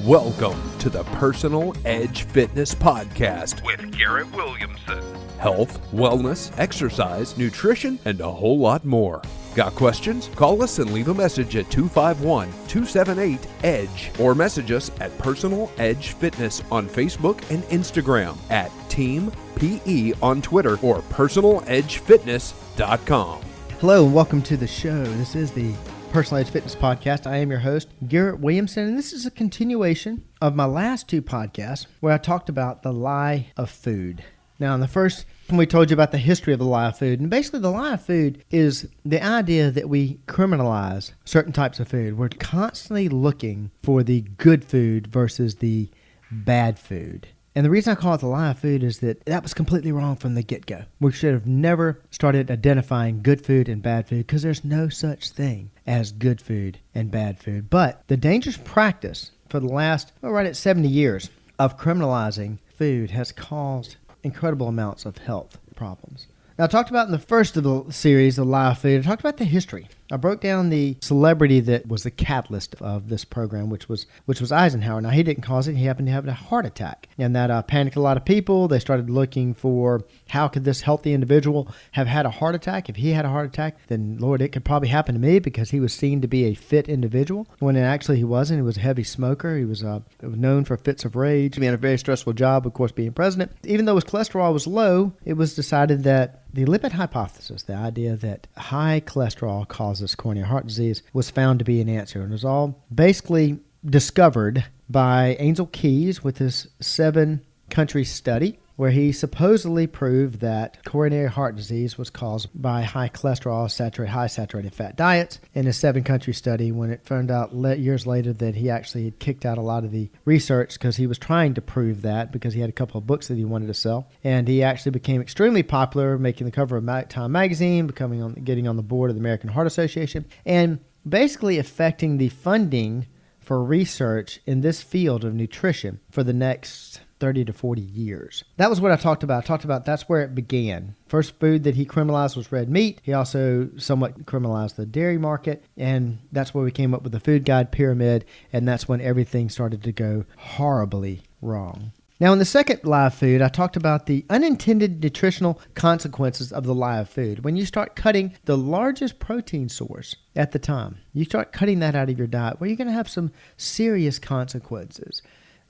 Welcome to the Personal Edge Fitness Podcast with Garrett Williamson. Health, wellness, exercise, nutrition, and a whole lot more. Got questions? Call us and leave a message at 251-278-EDGE or message us at Personal Edge Fitness on Facebook and Instagram, at Team PE on Twitter, or personaledgefitness.com. Hello and welcome to the show. This is the Personal Edge Fitness Podcast. I am your host, Garrett Williamson, and this is a continuation of my last two podcasts where I talked about the lie of food. Now, in the first, we told you about the history of the lie of food, and basically the lie of food is the idea that we criminalize certain types of food. We're constantly looking for the good food versus the bad food. And the reason I call it the lie of food is that was completely wrong from the get-go. We should have never started identifying good food and bad food because there's no such thing as good food and bad food. But the dangerous practice for the last, right at 70 years of criminalizing food has caused incredible amounts of health problems. Now, I talked about in the first of the series, The Lie of Food, I talked about the history. I broke down the celebrity that was the catalyst of this program, which was Eisenhower. Now, he didn't cause it. He happened to have a heart attack. And that panicked a lot of people. They started looking for how could this healthy individual have had a heart attack. If he had a heart attack, then, Lord, it could probably happen to me because he was seen to be a fit individual, when actually he wasn't. He was a heavy smoker. He was known for fits of rage. He had a very stressful job, of course, being president. Even though his cholesterol was low, it was decided that the lipid hypothesis, the idea that high cholesterol causes coronary heart disease, was found to be an answer. And it was all basically discovered by Angel Keys with his 7-country study, where he supposedly proved that coronary heart disease was caused by high cholesterol, high saturated fat diets in a 7-country study, when it turned out years later that he actually had kicked out a lot of the research because he was trying to prove that, because he had a couple of books that he wanted to sell. And he actually became extremely popular, making the cover of Time magazine, getting on the board of the American Heart Association, and basically affecting the funding for research in this field of nutrition for the next 30 to 40 years. That was what I talked about. That's where it began. First food that he criminalized was red meat. He also somewhat criminalized the dairy market, and that's where we came up with the food guide pyramid, and that's when everything started to go horribly wrong. Now, in the second lie of food, I talked about the unintended nutritional consequences of the lie of food. When you start cutting the largest protein source at the time, you start cutting that out of your diet, well, you're going to have some serious consequences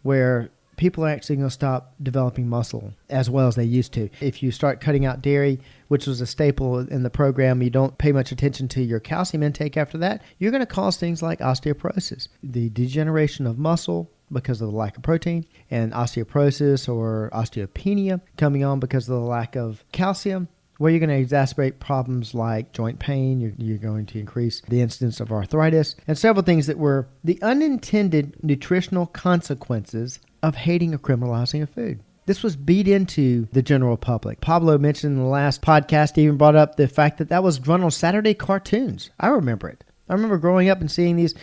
where people are actually going to stop developing muscle as well as they used to. If you start cutting out dairy, which was a staple in the program, you don't pay much attention to your calcium intake after that, you're going to cause things like osteoporosis, the degeneration of muscle because of the lack of protein, and osteoporosis or osteopenia coming on because of the lack of calcium, where you're going to exacerbate problems like joint pain. You're going to increase the incidence of arthritis, and several things that were the unintended nutritional consequences of hating or criminalizing a food. This was beat into the general public. Pablo mentioned in the last podcast, he even brought up the fact that was run on Saturday cartoons. I remember it. I remember growing up and seeing these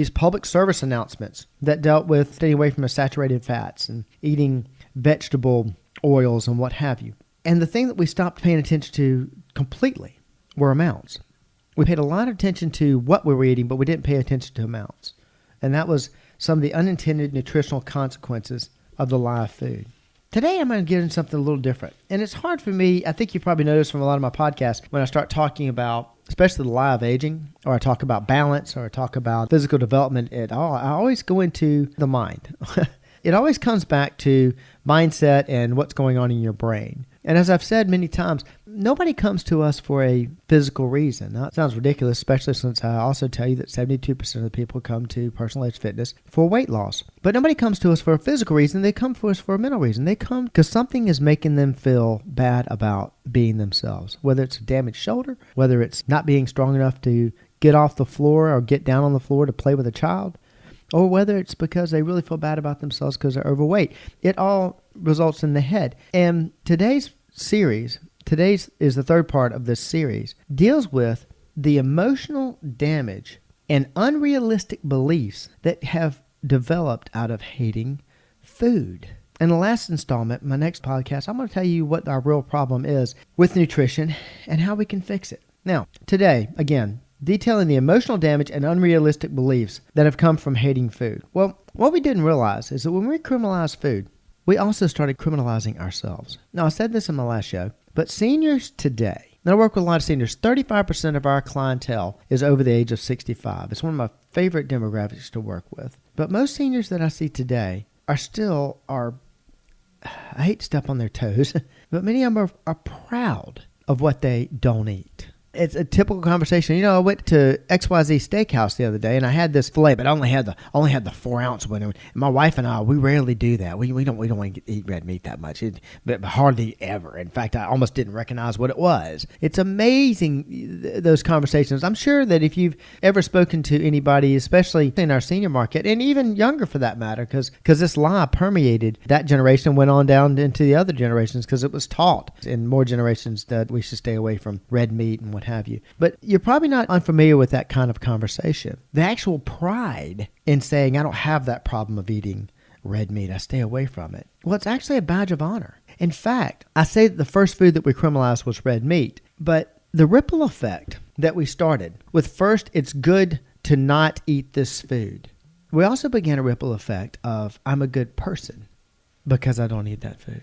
public service announcements that dealt with staying away from the saturated fats and eating vegetable oils and what have you. And the thing that we stopped paying attention to completely were amounts. We paid a lot of attention to what we were eating, but we didn't pay attention to amounts. And that was some of the unintended nutritional consequences of the lie of food. Today, I'm going to get into something a little different. And it's hard for me, I think you've probably noticed from a lot of my podcasts, when I start talking about, especially the lie of aging, or I talk about balance, or I talk about physical development at all, I always go into the mind. It always comes back to mindset and what's going on in your brain. And as I've said many times, nobody comes to us for a physical reason. Now, it sounds ridiculous, especially since I also tell you that 72% of the people come to Personal Edge Fitness for weight loss. But nobody comes to us for a physical reason. They come for us for a mental reason. They come because something is making them feel bad about being themselves, whether it's a damaged shoulder, whether it's not being strong enough to get off the floor or get down on the floor to play with a child, or whether it's because they really feel bad about themselves because they're overweight. It all results in the head. And today's is the third part of this series, deals with the emotional damage and unrealistic beliefs that have developed out of hating food. In the last installment, my next podcast, I'm going to tell you what our real problem is with nutrition and how we can fix it. Now, today, again, detailing the emotional damage and unrealistic beliefs that have come from hating food. Well, what we didn't realize is that when we criminalized food, we also started criminalizing ourselves. Now, I said this in my last show, but seniors today, and I work with a lot of seniors, 35% of our clientele is over the age of 65. It's one of my favorite demographics to work with. But most seniors that I see today are, I hate to step on their toes, but many of them are proud of what they don't eat. It's a typical conversation. I went to XYZ Steakhouse the other day, and I had this filet, but I only had the 4-ounce one. And my wife and I, we rarely do that. We don't want to eat red meat that much, but hardly ever. In fact, I almost didn't recognize what it was. It's amazing, those conversations. I'm sure that if you've ever spoken to anybody, especially in our senior market, and even younger for that matter, because this lie permeated that generation and went on down into the other generations because it was taught in more generations that we should stay away from red meat and what have you. But you're probably not unfamiliar with that kind of conversation. The actual pride in saying, I don't have that problem of eating red meat, I stay away from it. Well, it's actually a badge of honor. In fact, I say that the first food that we criminalized was red meat, but the ripple effect that we started with, first, it's good to not eat this food. We also began a ripple effect of, I'm a good person because I don't eat that food.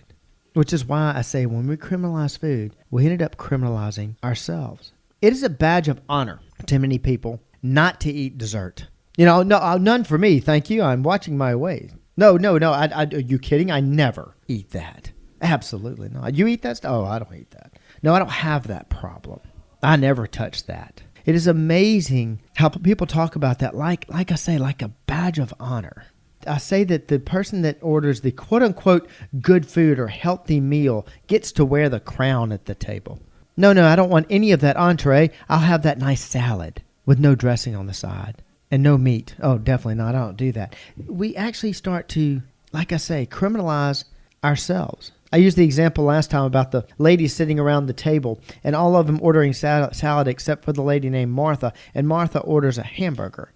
Which is why I say when we criminalize food, we ended up criminalizing ourselves. It is a badge of honor to many people not to eat dessert. No, none for me, thank you. I'm watching my weight. No. Are you kidding? I never eat that. Absolutely not. You eat that stuff? Oh, I don't eat that. No, I don't have that problem. I never touch that. It is amazing how people talk about that like I say, like a badge of honor. I say that the person that orders the quote-unquote good food or healthy meal gets to wear the crown at the table. No, I don't want any of that entree. I'll have that nice salad with no dressing on the side and no meat. Oh, definitely not. I don't do that. We actually start to, like I say, criminalize ourselves. I used the example last time about the ladies sitting around the table and all of them ordering salad except for the lady named Martha, and Martha orders a hamburger.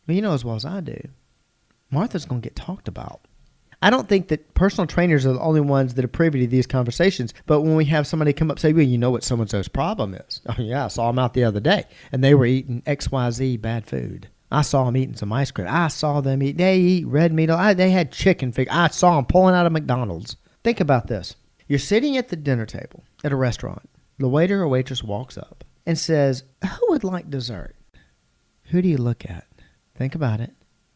Well, you know as well as I do, Martha's going to get talked about. I don't think that personal trainers are the only ones that are privy to these conversations, but when we have somebody come up and say, well, you know what so-and-so's problem is? Oh, yeah, I saw them out the other day, and they were eating XYZ bad food. I saw them eating some ice cream. I saw them they eat red meat. They had chicken fingers. I saw them pulling out of McDonald's. Think about this. You're sitting at the dinner table at a restaurant. The waiter or waitress walks up and says, who would like dessert? Who do you look at? Think about it.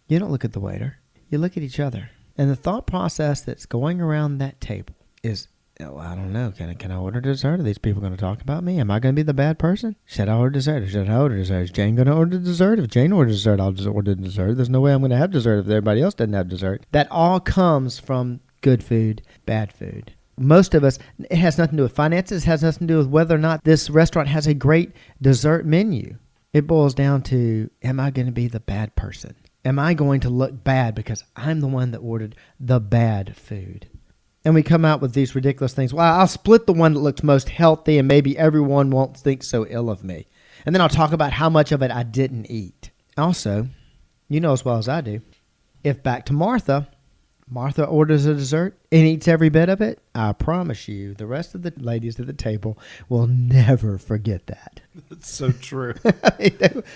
You don't look at the waiter. You look at each other. And the thought process that's going around that table is, oh, I don't know. Can I order dessert? Are these people going to talk about me? Am I going to be the bad person? Should I order dessert or should I order dessert? Is Jane going to order dessert? If Jane orders dessert, I'll just order dessert. There's no way I'm going to have dessert if everybody else doesn't have dessert. That all comes from good food, bad food. Most of us, it has nothing to do with finances. It has nothing to do with whether or not this restaurant has a great dessert menu. It boils down to, am I going to be the bad person? Am I going to look bad because I'm the one that ordered the bad food? And we come out with these ridiculous things. Well, I'll split the one that looks most healthy and maybe everyone won't think so ill of me. And then I'll talk about how much of it I didn't eat. Also, you know as well as I do, if back to Martha orders a dessert and eats every bit of it, I promise you the rest of the ladies at the table will never forget that. That's so true.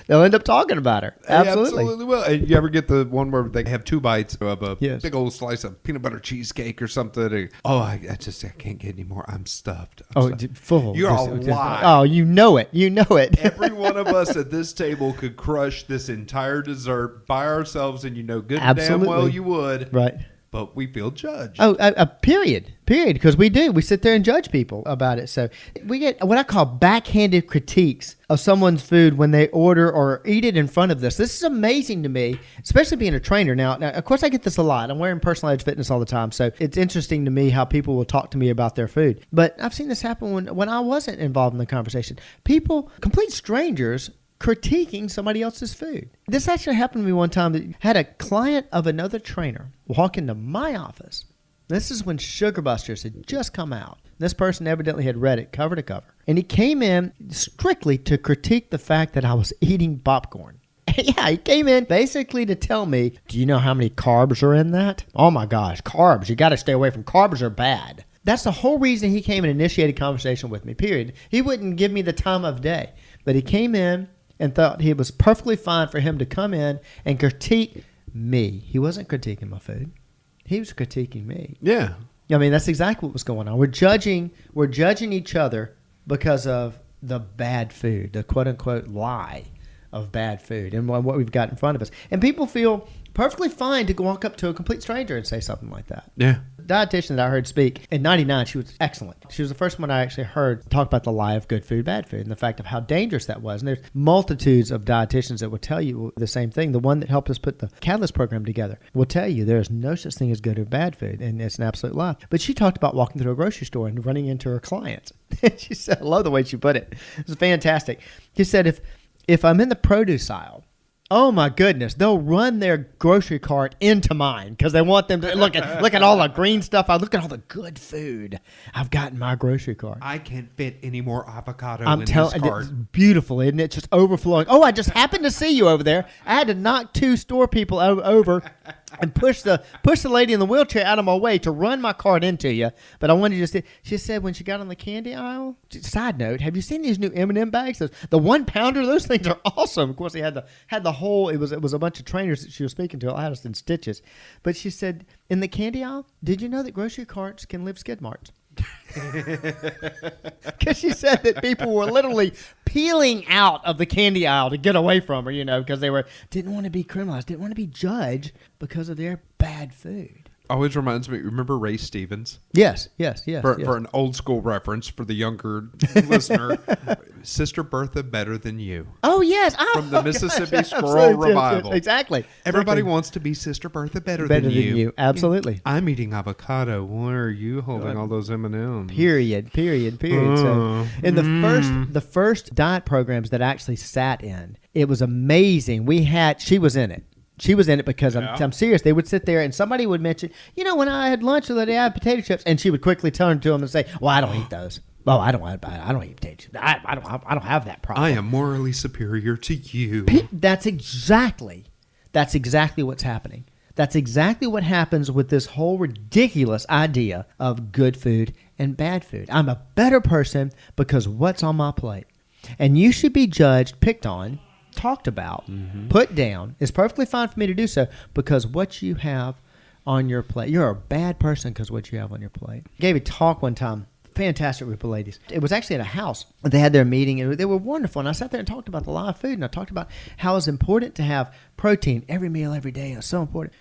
They'll end up talking about her. Absolutely. Absolutely will. And you ever get the one where they have 2 bites of a Yes. big old slice of peanut butter cheesecake or something? I can't get any more. I'm stuffed. Full. You're all lying. Oh, you know it. You know it. Every one of us at this table could crush this entire dessert by ourselves, and you know good and damn well you would. Right. But we feel judged. Period, because we do. We sit there and judge people about it. So we get what I call backhanded critiques of someone's food when they order or eat it in front of this. This is amazing to me, especially being a trainer. Now, of course, I get this a lot. I'm wearing Personal Edge Fitness all the time, so it's interesting to me how people will talk to me about their food. But I've seen this happen when I wasn't involved in the conversation. People, complete strangers, critiquing somebody else's food. This actually happened to me one time. That had a client of another trainer walk into my office. This is when Sugar Busters had just come out. This person evidently had read it cover to cover. And he came in strictly to critique the fact that I was eating popcorn. Yeah, he came in basically to tell me, do you know how many carbs are in that? Oh my gosh, carbs. You got to stay away from carbs are bad. That's the whole reason he came and initiated a conversation with me, period. He wouldn't give me the time of day. But he came in and thought it was perfectly fine for him to come in and critique me. He wasn't critiquing my food. He was critiquing me. Yeah. I mean, that's exactly what was going on. We're judging each other because of the bad food, the quote-unquote lie of bad food and what we've got in front of us. And people feel perfectly fine to walk up to a complete stranger and say something like that. Yeah. The dietitian that I heard speak in 99, she was excellent. She was the first one I actually heard talk about the lie of good food, bad food, and the fact of how dangerous that was. And there's multitudes of dietitians that will tell you the same thing. The one that helped us put the Catalyst program together will tell you there is no such thing as good or bad food, and it's an absolute lie. But she talked about walking through a grocery store and running into her clients. She said, I love the way she put it. It was fantastic. She said, if I'm in the produce aisle, oh my goodness, they'll run their grocery cart into mine because they want them to look at all the green stuff. I look at all the good food I've got in my grocery cart. I can't fit any more avocado I'm in telling this cart. It's beautiful, isn't it? Just overflowing. Oh, I just happened to see you over there. I had to knock 2 store people over and push the lady in the wheelchair out of my way to run my cart into you. But I wanted to just. She said when she got on the candy aisle. Side note: have you seen these new M&M bags? The 1-pounder. Those things are awesome. Of course, they had the whole. It was a bunch of trainers that she was speaking to. I had us in stitches. But she said in the candy aisle, did you know that grocery carts can live skid marks? Because she said that people were literally peeling out of the candy aisle to get away from her, because they didn't want to be criminalized, didn't want to be judged because of their bad food. Always reminds me, remember Ray Stevens? Yes. For an old school reference for the younger listener, Sister Bertha better than you. Oh, yes. From the Mississippi Squirrel Revival. Exactly. Everybody wants to be Sister Bertha better than you. Absolutely. I'm eating avocado. Why are you holding all those M&Ms? Period. So in the first diet programs that I actually sat in, it was amazing. She was in it. She was in it because I'm serious. They would sit there and somebody would mention, when I had lunch the other day, I had potato chips, and she would quickly turn to them and say, "Well, I don't eat those. Oh, I don't eat potato chips. I don't have that problem. I am morally superior to you." That's exactly what's happening. That's exactly what happens with this whole ridiculous idea of good food and bad food. I'm a better person because what's on my plate, and you should be judged, picked on, talked about, put down. It's perfectly fine for me to do so because what you have on your plate, you're a bad person because what you have on your plate. I gave a talk one time, fantastic group of ladies. It was actually at a house. They had their meeting and they were wonderful. And I sat there and talked about the live food, and I talked about how it's important to have protein every meal, every day. It's so important.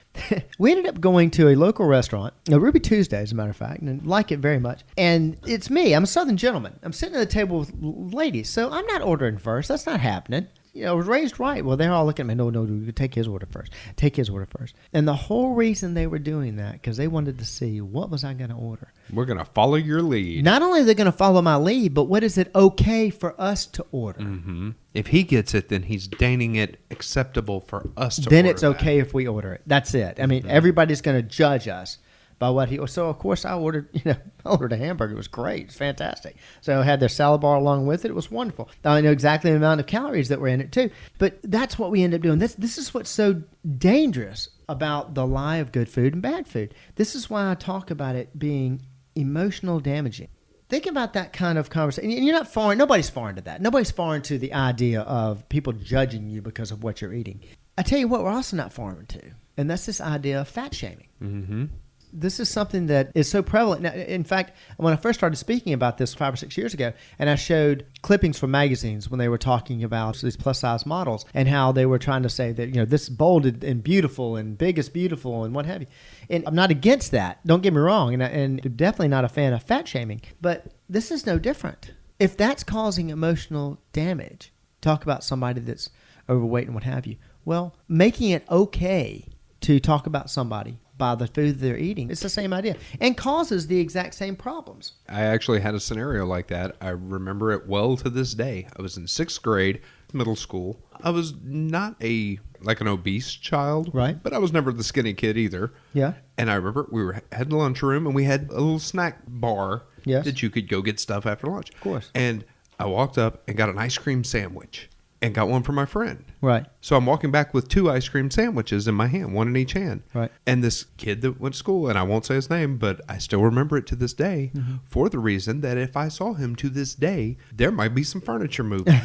We ended up going to a local restaurant, Ruby Tuesday, as a matter of fact, and like it very much. And it's me. I'm a Southern gentleman. I'm sitting at the table with ladies, so I'm not ordering first. That's not happening. I was raised right. Well, they're all looking at me. No, take his order first. Take his order first. And the whole reason they were doing that, because they wanted to see what was I going to order. We're going to follow your lead. Not only are they going to follow my lead, but what is it okay for us to order? Mm-hmm. If he gets it, then he's deigning it acceptable for us to order. Then it's okay if we order it. That's it. I mean, everybody's going to judge us by what he. So of course I ordered a hamburger. It was great. It's fantastic. So I had their salad bar along with it. It was wonderful. I know exactly the amount of calories that were in it too. But that's what we end up doing. This is what's so dangerous about the lie of good food and bad food. This is why I talk about it being emotional damaging. Think about that kind of conversation. And you're not foreign. Nobody's foreign to that. Nobody's foreign to the idea of people judging you because of what you're eating. I tell you what, we're also not foreign to, and that's this idea of fat shaming. Mm-hmm. This is something that is so prevalent. Now, in fact, when I first started speaking about this 5 or 6 years ago, and I showed clippings from magazines when they were talking about these plus-size models and how they were trying to say that, this bold and beautiful and big is beautiful and what have you. And I'm not against that. Don't get me wrong. And definitely not a fan of fat shaming. But this is no different. If that's causing emotional damage, talk about somebody that's overweight and what have you. Well, making it okay to talk about somebody by the food they're eating, it's the same idea and causes the exact same problems. I actually had a scenario like that. I remember it well to this day. I was in 6th grade, middle school. I was not an obese child, right? But I was never the skinny kid either. Yeah. And I remember we were at the lunchroom and we had a little snack bar that you could go get stuff after lunch. Of course. And I walked up and got an ice cream sandwich. and got one for my friend. Right. So I'm walking back with 2 ice cream sandwiches in my hand, one in each hand. Right. And this kid that went to school, and I won't say his name, but I still remember it to this day, for the reason that if I saw him to this day, there might be some furniture moving.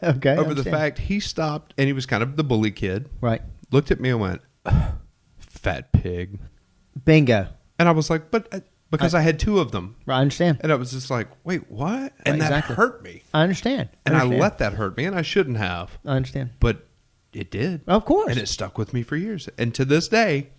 Okay. Over the fact he stopped, and he was kind of the bully kid. Right. Looked at me and went, fat pig. Bingo. And I was like, but because I had 2 of them. I understand. And I was just like, wait, what? And that hurt me. I understand. And I let that hurt me, and I shouldn't have. I understand. But it did. Of course. And it stuck with me for years. And to this day,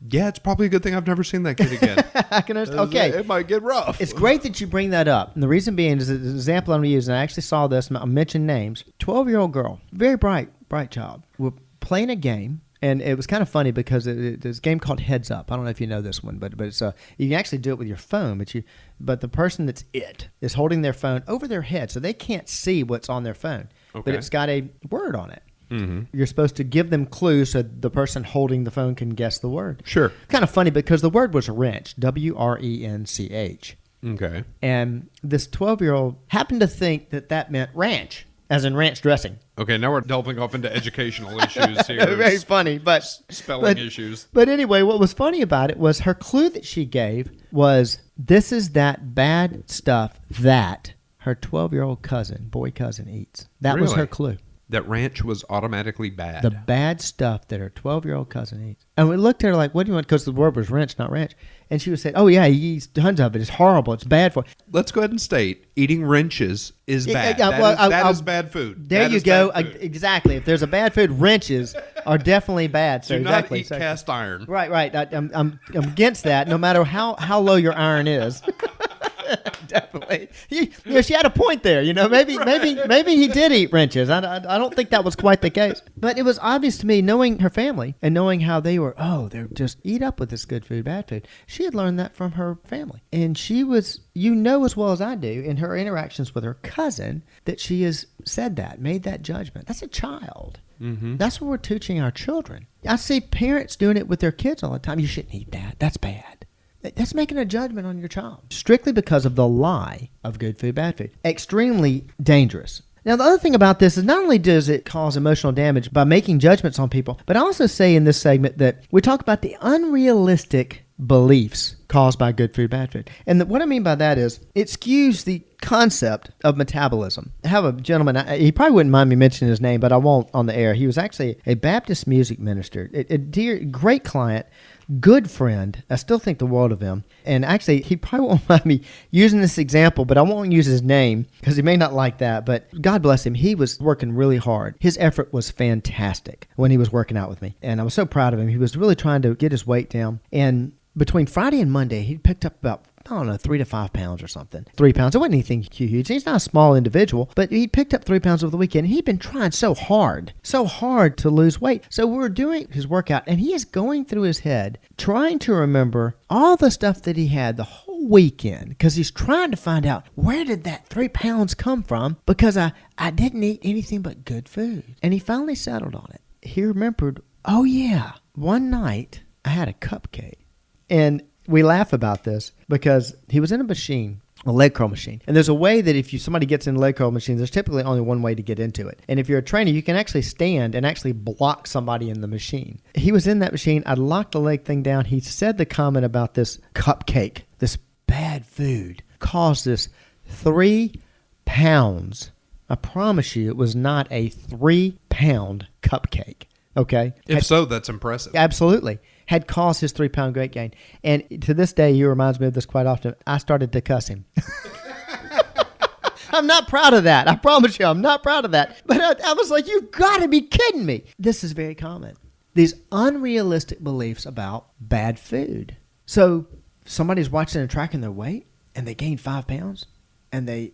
yeah, it's probably a good thing I've never seen that kid again. I can understand. Okay. It might get rough. It's great that you bring that up. And the reason being is the example I'm going to use, and I actually saw this, I'll mention names. 12-year-old girl, very bright child. We're playing a game. And it was kind of funny because there's a game called Heads Up. I don't know if you know this one, but it's you can actually do it with your phone. But the person that's is holding their phone over their head, so they can't see what's on their phone. Okay. But it's got a word on it. Mm-hmm. You're supposed to give them clues so the person holding the phone can guess the word. Sure. Kind of funny because the word was wrench, WRENCH. Okay. And this 12-year-old happened to think that meant ranch, as in ranch dressing. Okay, now we're delving off into educational issues here. Very funny, but spelling issues. But anyway, what was funny about it was her clue that she gave was, this is that bad stuff that her 12-year-old boy cousin eats. That was her clue. That ranch was automatically bad. The bad stuff that her 12-year-old cousin eats. And we looked at her like, what do you want? Because the word was wrench, not ranch. And she was saying, oh, yeah, he eats tons of it. It's horrible. It's bad for you. Let's go ahead and state, eating wrenches is bad. That is bad food. There you go. Exactly. If there's a bad food, wrenches are definitely bad. So do not eat cast iron. Right. I'm against that, no matter how low your iron is. Definitely. She had a point there. Maybe he did eat wrenches. I don't think that was quite the case. But it was obvious to me, knowing her family and knowing how they were, they're just eat up with this good food, bad food. She had learned that from her family. And she was, as well as I do, in her interactions with her cousin, that she has said that, made that judgment. That's a child. Mm-hmm. That's what we're teaching our children. I see parents doing it with their kids all the time. You shouldn't eat that. That's bad. That's making a judgment on your child strictly because of the lie of good food, bad food. Extremely dangerous. Now, the other thing about this is not only does it cause emotional damage by making judgments on people, but I also say in this segment that we talk about the unrealistic beliefs caused by good food, bad food. And what I mean by that is it skews the concept of metabolism. I have a gentleman, he probably wouldn't mind me mentioning his name, but I won't on the air. He was actually a Baptist music minister, a dear, great client, good friend. I still think the world of him. And actually, he probably won't mind me using this example, but I won't use his name because he may not like that. But God bless him. He was working really hard. His effort was fantastic when he was working out with me. And I was so proud of him. He was really trying to get his weight down. And between Friday and Monday, he picked up about 3 to 5 pounds or something. 3 pounds. It wasn't anything huge. He's not a small individual, but he picked up 3 pounds over the weekend. He'd been trying so hard to lose weight. So we're doing his workout, and he is going through his head, trying to remember all the stuff that he had the whole weekend, because he's trying to find out, where did that 3 pounds come from? Because I didn't eat anything but good food. And he finally settled on it. He remembered, oh yeah, one night I had a cupcake. And we laugh about this because he was in a machine, a leg curl machine. And there's a way that if somebody gets in leg curl machines, there's typically only one way to get into it. And if you're a trainer, you can actually stand and actually block somebody in the machine. He was in that machine. I locked the leg thing down. He said the comment about this cupcake, this bad food, caused this 3 pounds. I promise you it was not a 3-pound cupcake. Okay? If so, that's impressive. Absolutely. Had caused his 3-pound weight gain. And to this day, he reminds me of this quite often. I started to cuss him. I'm not proud of that. I promise you, I'm not proud of that. But I was like, you've got to be kidding me. This is very common. These unrealistic beliefs about bad food. So somebody's watching and tracking their weight, and they gained 5 pounds, and it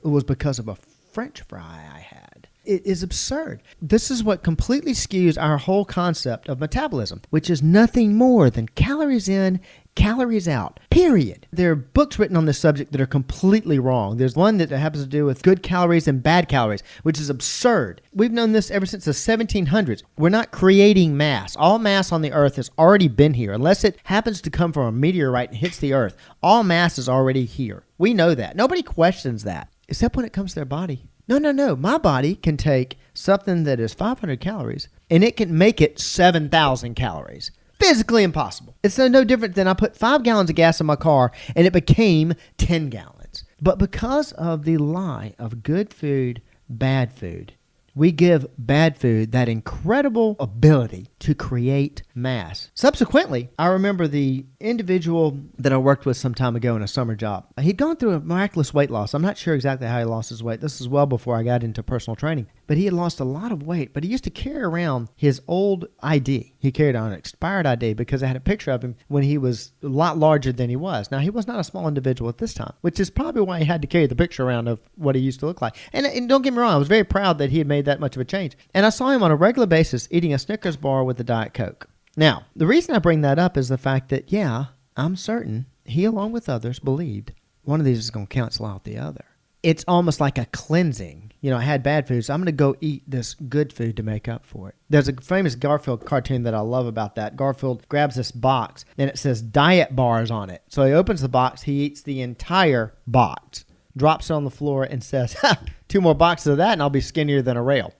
was because of a French fry I had. It is absurd. This is what completely skews our whole concept of metabolism, which is nothing more than calories in, calories out, period. There are books written on this subject that are completely wrong. There's one that happens to do with good calories and bad calories, which is absurd. We've known this ever since the 1700s. We're not creating mass. All mass on the earth has already been here. Unless it happens to come from a meteorite and hits the earth, all mass is already here. We know that. Nobody questions that, except when it comes to their body. No. My body can take something that is 500 calories and it can make it 7,000 calories. Physically impossible. It's no different than I put 5 gallons of gas in my car and it became 10 gallons. But because of the lie of good food, bad food, we give bad food that incredible ability to create mass. Subsequently, I remember the individual that I worked with some time ago in a summer job. He'd gone through a miraculous weight loss. I'm not sure exactly how he lost his weight. This is well before I got into personal training. But he had lost a lot of weight, but he used to carry around his old ID. He carried on an expired ID because I had a picture of him when he was a lot larger than he was. Now, he was not a small individual at this time, which is probably why he had to carry the picture around of what he used to look like. And don't get me wrong, I was very proud that he had made that much of a change. And I saw him on a regular basis eating a Snickers bar with a Diet Coke. Now, the reason I bring that up is the fact that, yeah, I'm certain he, along with others, believed one of these is going to cancel out the other. It's almost like a cleansing. You know, I had bad food, so I'm going to go eat this good food to make up for it. There's a famous Garfield cartoon that I love about that. Garfield grabs this box, and it says diet bars on it. So he opens the box, he eats the entire box, drops it on the floor, and says, 2 more boxes of that, and I'll be skinnier than a rail.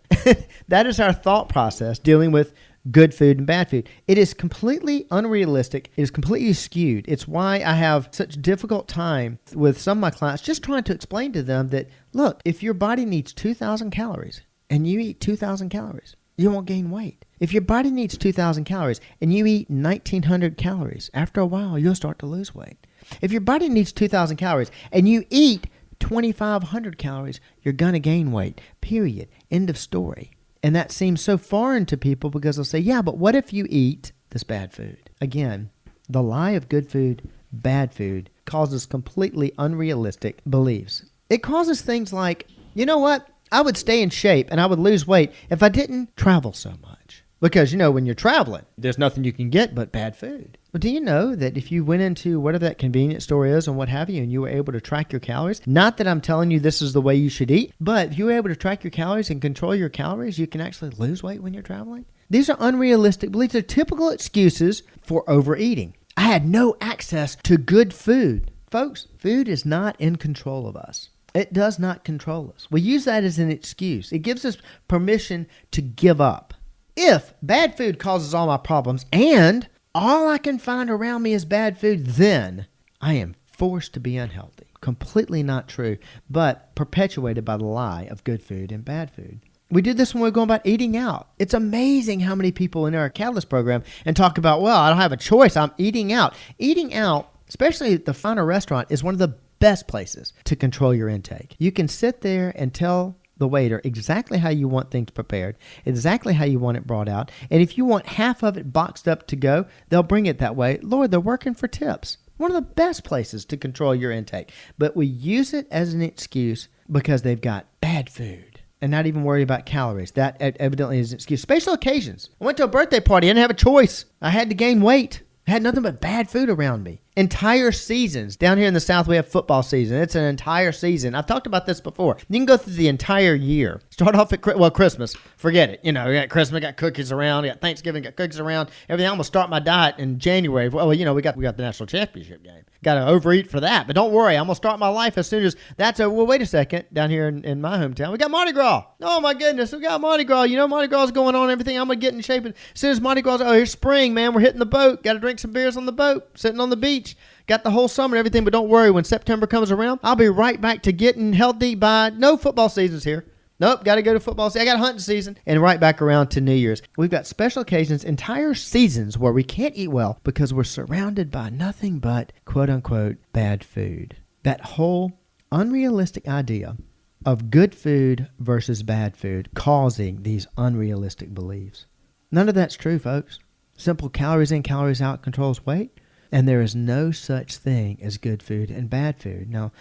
That is our thought process dealing with good food and bad food. It is completely unrealistic. It is completely skewed. It's why I have such difficult time with some of my clients just trying to explain to them that, look, if your body needs 2,000 calories and you eat 2,000 calories, you won't gain weight. If your body needs 2,000 calories and you eat 1,900 calories, after a while, you'll start to lose weight. If your body needs 2,000 calories and you eat 2,500 calories, you're going to gain weight, period. End of story. And that seems so foreign to people because they'll say, yeah, but what if you eat this bad food? Again, the lie of good food, bad food causes completely unrealistic beliefs. It causes things like, you know what? I would stay in shape and I would lose weight if I didn't travel so much. Because, you know, when you're traveling, there's nothing you can get but bad food. But do you know that if you went into whatever that convenience store is and what have you, and you were able to track your calories, not that I'm telling you this is the way you should eat, but if you were able to track your calories and control your calories, you can actually lose weight when you're traveling? These are unrealistic beliefs. They're typical excuses for overeating. I had no access to good food. Folks, food is not in control of us. It does not control us. We use that as an excuse. It gives us permission to give up. If bad food causes all my problems and all I can find around me is bad food, then I am forced to be unhealthy. Completely not true, but perpetuated by the lie of good food and bad food. We did this when we were going about eating out. It's amazing how many people in our Catalyst program and talk about, well, I don't have a choice. I'm eating out. Eating out, especially at the finer restaurant, is one of the best places to control your intake. You can sit there and tell the waiter exactly how you want things prepared, exactly how you want it brought out. And if you want half of it boxed up to go, they'll bring it that way. Lord, they're working for tips. One of the best places to control your intake. But we use it as an excuse because they've got bad food and not even worry about calories. That evidently is an excuse. Special occasions. I went to a birthday party. I didn't have a choice. I had to gain weight. I had nothing but bad food around me. Entire seasons. Down here in the South, we have football season. It's an entire season. I've talked about this before. You can go through the entire year. Start off at, Christmas. Forget it. You know, we got Christmas, got cookies around. We got Thanksgiving, got cookies around. Everything. I'm going to start my diet in January. Well, you know, we got the national championship game. Got to overeat for that. But don't worry. I'm going to start my life as soon as that's over. Well, wait a second. Down here in my hometown, we got Mardi Gras. Oh, my goodness. We got Mardi Gras. You know, Mardi Gras is going on and everything. I'm going to get in shape. As soon as Mardi Gras, here's spring, man. We're hitting the boat. Got to drink some beers on the boat. Sitting on the beach. Got the whole summer and everything, but don't worry. When September comes around, I'll be right back to getting healthy by no football seasons here. Nope, got to go to football season. I got hunting season and right back around to New Year's. We've got special occasions, entire seasons where we can't eat well because we're surrounded by nothing but quote-unquote bad food. That whole unrealistic idea of good food versus bad food causing these unrealistic beliefs. None of that's true, folks. Simple calories in, calories out controls weight. And there is no such thing as good food and bad food. Now,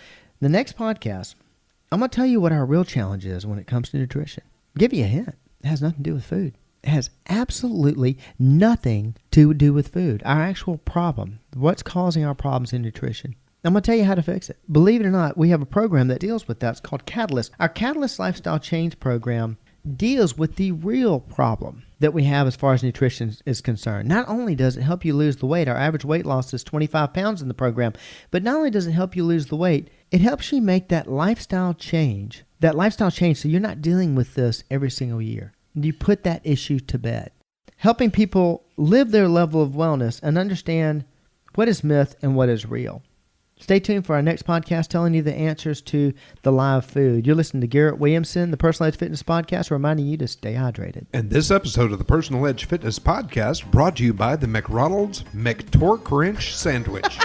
the next podcast, I'm going to tell you what our real challenge is when it comes to nutrition. I'll give you a hint. It has nothing to do with food. It has absolutely nothing to do with food. Our actual problem, what's causing our problems in nutrition. I'm going to tell you how to fix it. Believe it or not, we have a program that deals with that. It's called Catalyst. Our Catalyst Lifestyle Change program deals with the real problem that we have as far as nutrition is concerned. Not only does it help you lose the weight, our average weight loss is 25 pounds in the program, but not only does it help you lose the weight, it helps you make that lifestyle change that lifestyle change so you're not dealing with this every single year. You put that issue to bed. Helping people live their level of wellness and understand what is myth and what is real. Stay tuned for our next podcast telling you the answers to the lie of food. You're listening to Garrett Williamson, the Personal Edge Fitness Podcast, reminding you to stay hydrated. And this episode of the Personal Edge Fitness Podcast brought to you by the McDonald's McTorque Wrench Sandwich.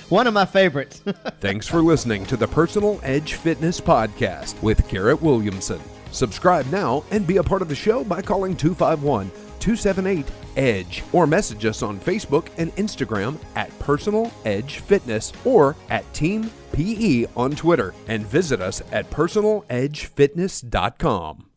One of my favorites. Thanks for listening to the Personal Edge Fitness Podcast with Garrett Williamson. Subscribe now and be a part of the show by calling 251-278-EDGE or message us on Facebook and Instagram at Personal Edge Fitness or at Team PE on Twitter, and visit us at personaledgefitness.com.